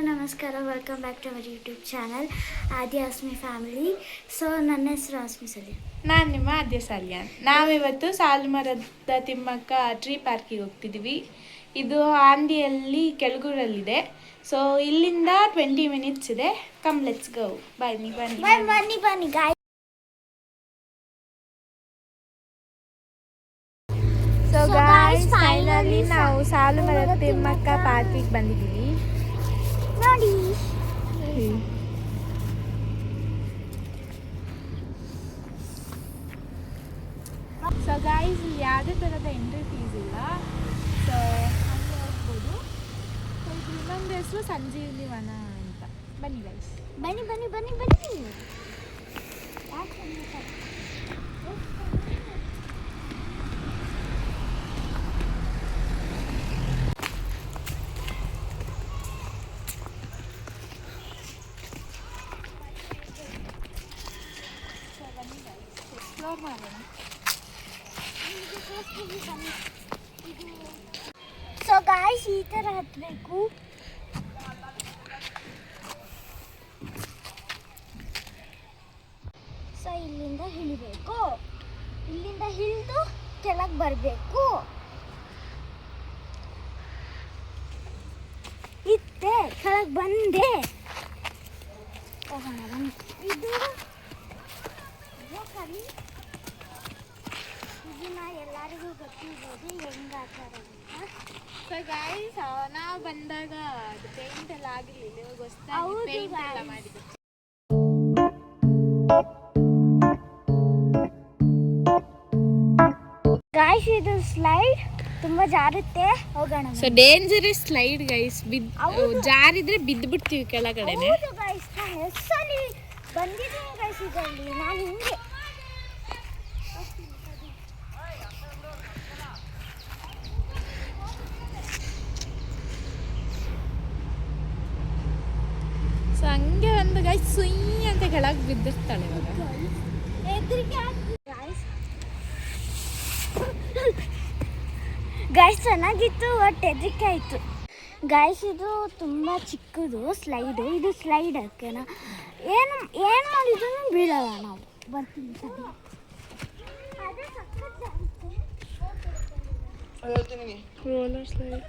ನಮಸ್ಕಾರ, welcome back to our YouTube channel Adi Asmi family. So ನನ್ನ ಹೆಸರು ಆಸ್ಮಿ ಸಲಿಯನ್. ನಾನು ನಿಮ್ಮ ಆದ್ಯ ಸಲಿಯನ್. ನಾವಿವತ್ತು ಸಾಲುಮರದ ತಿಮ್ಮಕ್ಕ ಟ್ರೀ ಪಾರ್ಕಿಗೆ ಹೋಗ್ತಿದ್ದೀವಿ. ಇದು ಆಂದಿಯಲ್ಲಿ ಕೆಳಗೂರಲ್ಲಿದೆ. ಸೊ ಇಲ್ಲಿಂದ 20 ಮಿನಿಟ್ಸ್ ಇದೆ. Come let's go. ಬನ್ನಿ ಬನ್ನಿ ಬನ್ನಿ ಬನ್ನಿ ಗಾಯ್. ಸೊ ಗಾಯ್ಸ್, ಫೈನಲಿ ನಾವು ಸಾಲುಮರದ ತಿಮ್ಮಕ್ಕ ಪಾರ್ಕಿಗೆ ಬಂದಿದ್ದೀವಿ. ನೋಡಿ, ಸೊ ಗಾಯ್ಸ್, ಇಲ್ಲಿ ಯಾವುದೇ ಥರದ ಎಂಟ್ರಿ ಫೀಸ್ ಇಲ್ಲ. ಸೊ ಹಾಗೆ ಹೋಗ್ಬೋದು. ಸೊ ಇದು ಇನ್ನೊಂದು ಹೆಸರು ಸಂಜೀವಿನಿ ವನ ಅಂತ. ಬನ್ನಿ ಗೈಸ್, ಬನ್ನಿ ಬನ್ನಿ ಬನ್ನಿ ಬನ್ನಿ. ಎಕ್ಸ್ಪ್ಲೋರ್ ಮಾಡೋಣ. ಸೊ ಗಾಯ್ಸ್, ಈ ಥರ ಹತ್ತಬೇಕು. ಸೊ ಇಲ್ಲಿಂದ ಇಳಿಬೇಕು. ಇಲ್ಲಿಂದ ಇಳಿದು ಕೆಳಗೆ ಬರಬೇಕು. ಇತ್ತೆ ಕೆಳಗೆ ಬಂದೆ. ಹೋಗೋಣ ಬನ್ನಿ. ಇದು ಕಲಿ. ಇದನ್ನ ಎಲ್ಲರಿಗೂ ಗೊತ್ತಿರ್ಬೋದು ಹೆಂಗೆ ಆಡ್ತಾರೆ ಅಂತ. ಸೊ ಗೈಸ್, ನಾವು ಬಂದಾಗ ಅದು ಪೇಂಟ್ ಎಲ್ಲ ಆಗಿರಲಿಲ್ಲ. ಇವಾಗ ಹೊಸದಾಗಿ ಹೌದು ಪೇಂಟ್ ಎಲ್ಲ guys. ಮಾಡಿದ್ರು. ಗಾಯ್ಸ್, ಇದು ಸ್ಲೈಡ್ ತುಂಬಾ ಜಾರುತ್ತೆ. ಹೋಗೋಣ. So dangerous slide guys. ಹೌದು. ಜಾರಿದ್ರೆ ಬಿದ್ದುಬಿಡ್ತೀವಿ ಕೆಳಗಡೆನೆ. ಹೌದು ಗಾಯ್ಸ್, ನಾನು ಹೆಸರಲ್ಲಿ ಬಂದಿದ್ದೀನಿ ಗಾಯ್ಸ್. ಇದರಲ್ಲಿ ನಾನು ಹಿಂಗೆ ಸೊ ಹಂಗೆ ಒಂದು ಗೈಸ್ ಸುಯ್ ಅಂತ ಕೆಳಗೆ ಬಿದ್ದಿರ್ತಾಳೆ ಇವಾಗ. ಹೆದರಿಕೆ ಗಾಯ್ಸ್. ಗಾಯ್ಸ್, ಚೆನ್ನಾಗಿತ್ತು, ಬಟ್ ಹೆದರಿಕೆ ಆಯಿತು ಗಾಯ್ಸ್. ಇದು ತುಂಬ ಚಿಕ್ಕದು ಸ್ಲೈಡು. ಇದು ಸ್ಲೈಡ್ ಓಕೆನಾ? ಏನು ಮಾಡಿದ್ರು ಬೀಳಲ್ಲ. ನಾವು ಬರ್ತೀವಿ ರೋಲರ್ ಸ್ಲೈಡ್.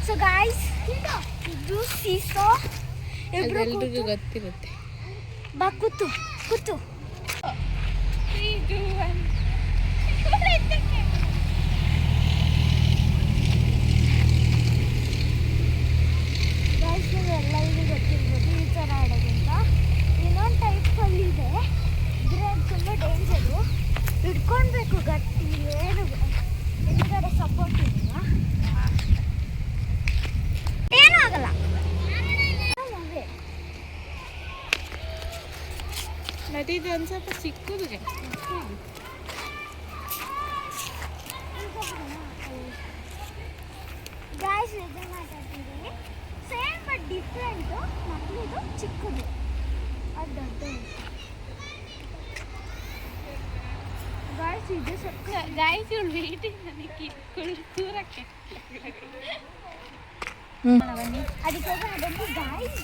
ಸೊ ಗಾಯ್ಸ್, ಇದು ಸೀಸೋ. ಎಲ್ರಿಗೂ ಗೊತ್ತಿರುತ್ತೆ. ಬಾ ಕೂತು ಕೂತು. ಗಾಯ್ಸ್, ಎಲ್ಲರಿಗೂ ಗೊತ್ತಿರ್ಬೋದು ಈ ಥರ ಆಡೋದಂತ. ಇನ್ನೊಂದು ಟೈಪಲ್ಲಿ ಇದೆ. ಇದ್ರೆ ಅದು ತುಂಬ ಡೇಂಜರು. ಹಿಡ್ಕೊಳ್ಬೇಕು ಗಟ್ಟಿ. ಏನು ಹಿಂದ್ಗಡೆ ಸಪೋರ್ಟ್ ಇಲ್ಲ, ಏನೂ ಆಗಲ್ಲ. ಮತ್ತೆ ಇದು ಒಂದು ಸ್ವಲ್ಪ ಚಿಕ್ಕದು. ಗಾಯ್ಸ್, ಇದು ಮಾತಾಡ್ತಿದ್ದೀನಿ. Same but different. ಮಕ್ಕಳಿದು ಚಿಕ್ಕದು, ಅದು ದೊಡ್ಡದು. ಗಾಯ್ಸ್, ಇದು ಸ್ವಲ್ಪ ಗೈಸ್, ಇವಳು ವೇಟಿಂಗ್ ನನಗೆ ಕೂರಕ್ಕೆ. ಅದಕ್ಕೆ ಹೋಗೋಣ ಬನ್ನಿ ಗಾಯ್ಸ್.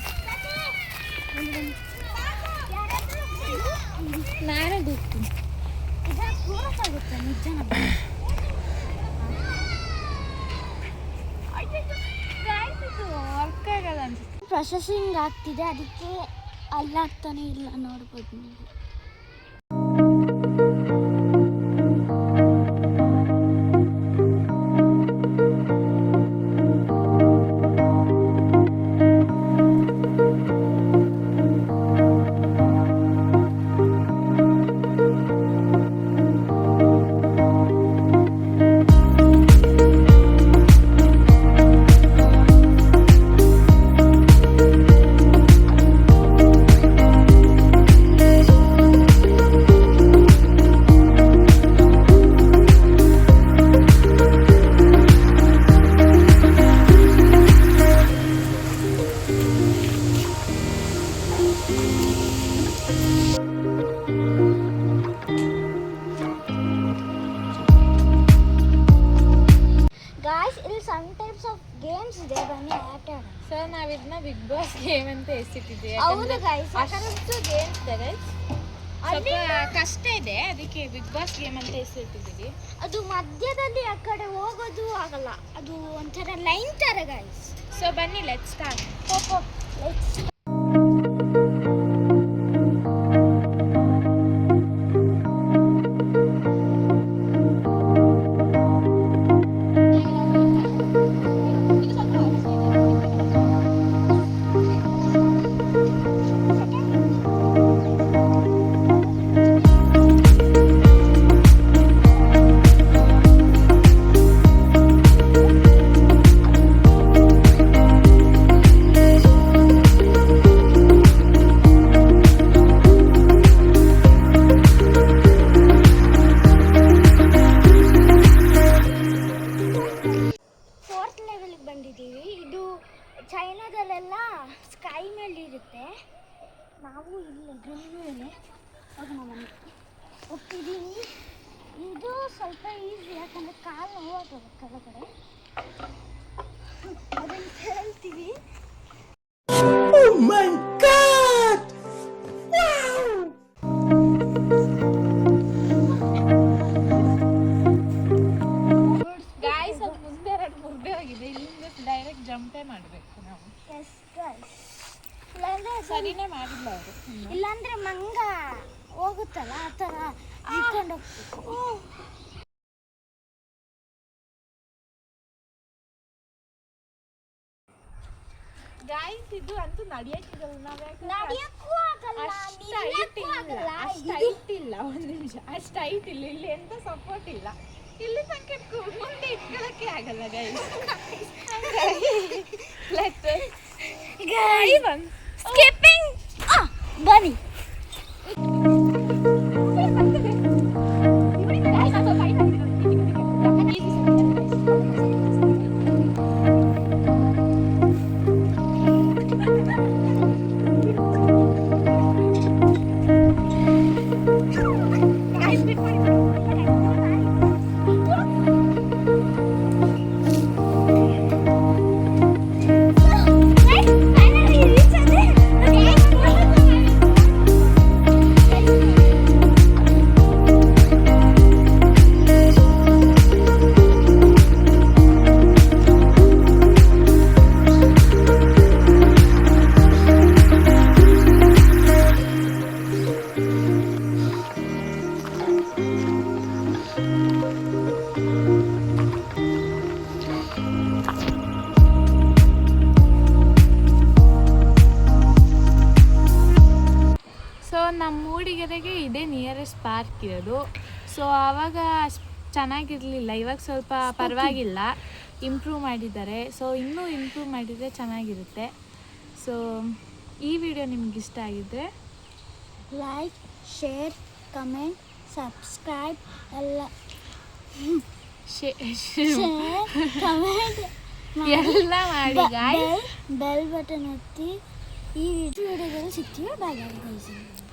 ನಾನೇ ಹೋಗ್ತೀನಿ. ಈಗ ಕೂರಕ್ಕಾಗುತ್ತೆ ನಿಜನ. ಗೈಸ್, ಇದು ವರ್ಕ್ ಆಗಲ್ಲ ಅನ್ಸುತ್ತೆ. ಪ್ರೊಸೆಸಿಂಗ್ ಆಗ್ತಿದೆ, ಅದಕ್ಕೆ ಅಲ್ಲಾಗ್ತಾನೆ ಇಲ್ಲ. ನೋಡ್ಬೋದು ನೀವು. ಟೈಪ್ಸ್ ಆಫ್ ಗೇಮ್ಸ್ ಇದೆ, ಬನ್ನಿ ಆಟ ಆಡೋಣ. ಸೊ ನಾವು ಇದನ್ನ ಬಿಗ್ ಬಾಸ್ ಗೇಮ್ ಅಂತ ಹೆಸರಿಟ್ಟಿದ್ವಿ. ಹೌದು ಗೈಸ್, ಅಷ್ಟೊಂದು ಗೇಮ್ಸ್ ಇದೆ ಗೈಸ್, ಸ್ವಲ್ಪ ಕಷ್ಟ ಇದೆ, ಅದಕ್ಕೆ ಬಿಗ್ ಬಾಸ್ ಗೇಮ್ ಅಂತ ಹೆಸರಿಟ್ಟಿದ್ದೀವಿ. ಅದು ಮಧ್ಯದಲ್ಲಿ ಆ ಕಡೆ ಹೋಗೋದು ಆಗಲ್ಲ, ಅದು ಒಂಥರ ಲೈನ್ ತರ ಗೈಸ್. ಸೊ ಬನ್ನಿ ಲೆಟ್ಸ್ ಸ್ಟಾರ್ಟ್. ಲೆಟ್ಸ್ ಬಂದಿದ್ದೀವಿ. ಇದು ಚೈನಾದಲ್ಲೆಲ್ಲ ಸ್ಕೈ ಮೇಲೆ ಇರುತ್ತೆ, ನಾವು ಇಲ್ಲಿ ಗ್ರೌಂಡ್ ಮೇಲೆ ಹೋಗ್ತಿದ್ದೀವಿ. ಇದು ಸ್ವಲ್ಪ ಈಸಿ, ಯಾಕಂದರೆ ಕಾಲು ನೋವಾಗುತ್ತೆ ಕೆಳಗಡೆ, ಅದನ್ನು ಹೇಳ್ತೀವಿ. ಡೈರೆಕ್ಟ್ ಜಂಪೇ ಮಾಡಬೇಕು ನಾವು. ಎಸ್ ಗೈಸ್, ಸರಿನೇ ಮಾಡಿಲ್ಲ ಅವರು. ಇಲ್ಲಾಂದ್ರೆ ಮಂಗ ಹೋಗುತ್ತಲ್ಲ, ಆ ಥರ ಇಟ್ಕೊಂಡು ಹೋಗ್ಬೇಕು. ಗೈಸ್ ಇದು ಅಂತೂ ನಡೆಯಕ್ಕಿಲ್ಲ, ನಡೆಯಕ್ಕೂ ಆಗಲ್ಲ, ಅಷ್ಟು ಹೈಟ್ ಇಲ್ಲ. ಒಂದು ನಿಮಿಷ, ಅಷ್ಟು ಹೈಟ್ ಇಲ್ಲ, ಇಲ್ಲಿ ಎಂತ ಸಪೋರ್ಟ್ ಇಲ್ಲ, ಇಲ್ಲಿ ತನಕ ಮುಂದೆ ಇಟ್ಕೊಳ್ಳೋಕ್ಕೆ ಆಗಲ್ಲ ಗೈಸ್. ಸ್ಕಿಪ್ಪಿಂಗ್ ಬನ್ನಿ. ನಮ್ಮ ಮೂಡಿಗೆರೆಗೆ ಇದೇ ನಿಯರೆಸ್ಟ್ ಪಾರ್ಕ್ ಇರೋದು. ಸೊ ಆವಾಗ ಚೆನ್ನಾಗಿರಲಿಲ್ಲ, ಇವಾಗ ಸ್ವಲ್ಪ ಪರವಾಗಿಲ್ಲ, ಇಂಪ್ರೂವ್ ಮಾಡಿದ್ದಾರೆ. ಸೊ ಇನ್ನೂ ಇಂಪ್ರೂವ್ ಮಾಡಿದರೆ ಚೆನ್ನಾಗಿರುತ್ತೆ. ಸೊ ಈ ವಿಡಿಯೋ ನಿಮ್ಗೆ ಇಷ್ಟ ಆಗಿದ್ದರೆ ಲೈಕ್, ಶೇರ್, ಕಮೆಂಟ್, ಸಬ್ಸ್ಕ್ರೈಬ್ ಎಲ್ಲ ಕಮೆಂಟ್ ಎಲ್ಲ ಮಾಡಿ ಬೆಲ್ ಬಟನ್ ಒತ್ತಿ. ಈ ವಿಡಿಯೋದಲ್ಲಿ ಸಿಗ್ತೀವಿ. ಬಾಯ್ ಬಾಯ್.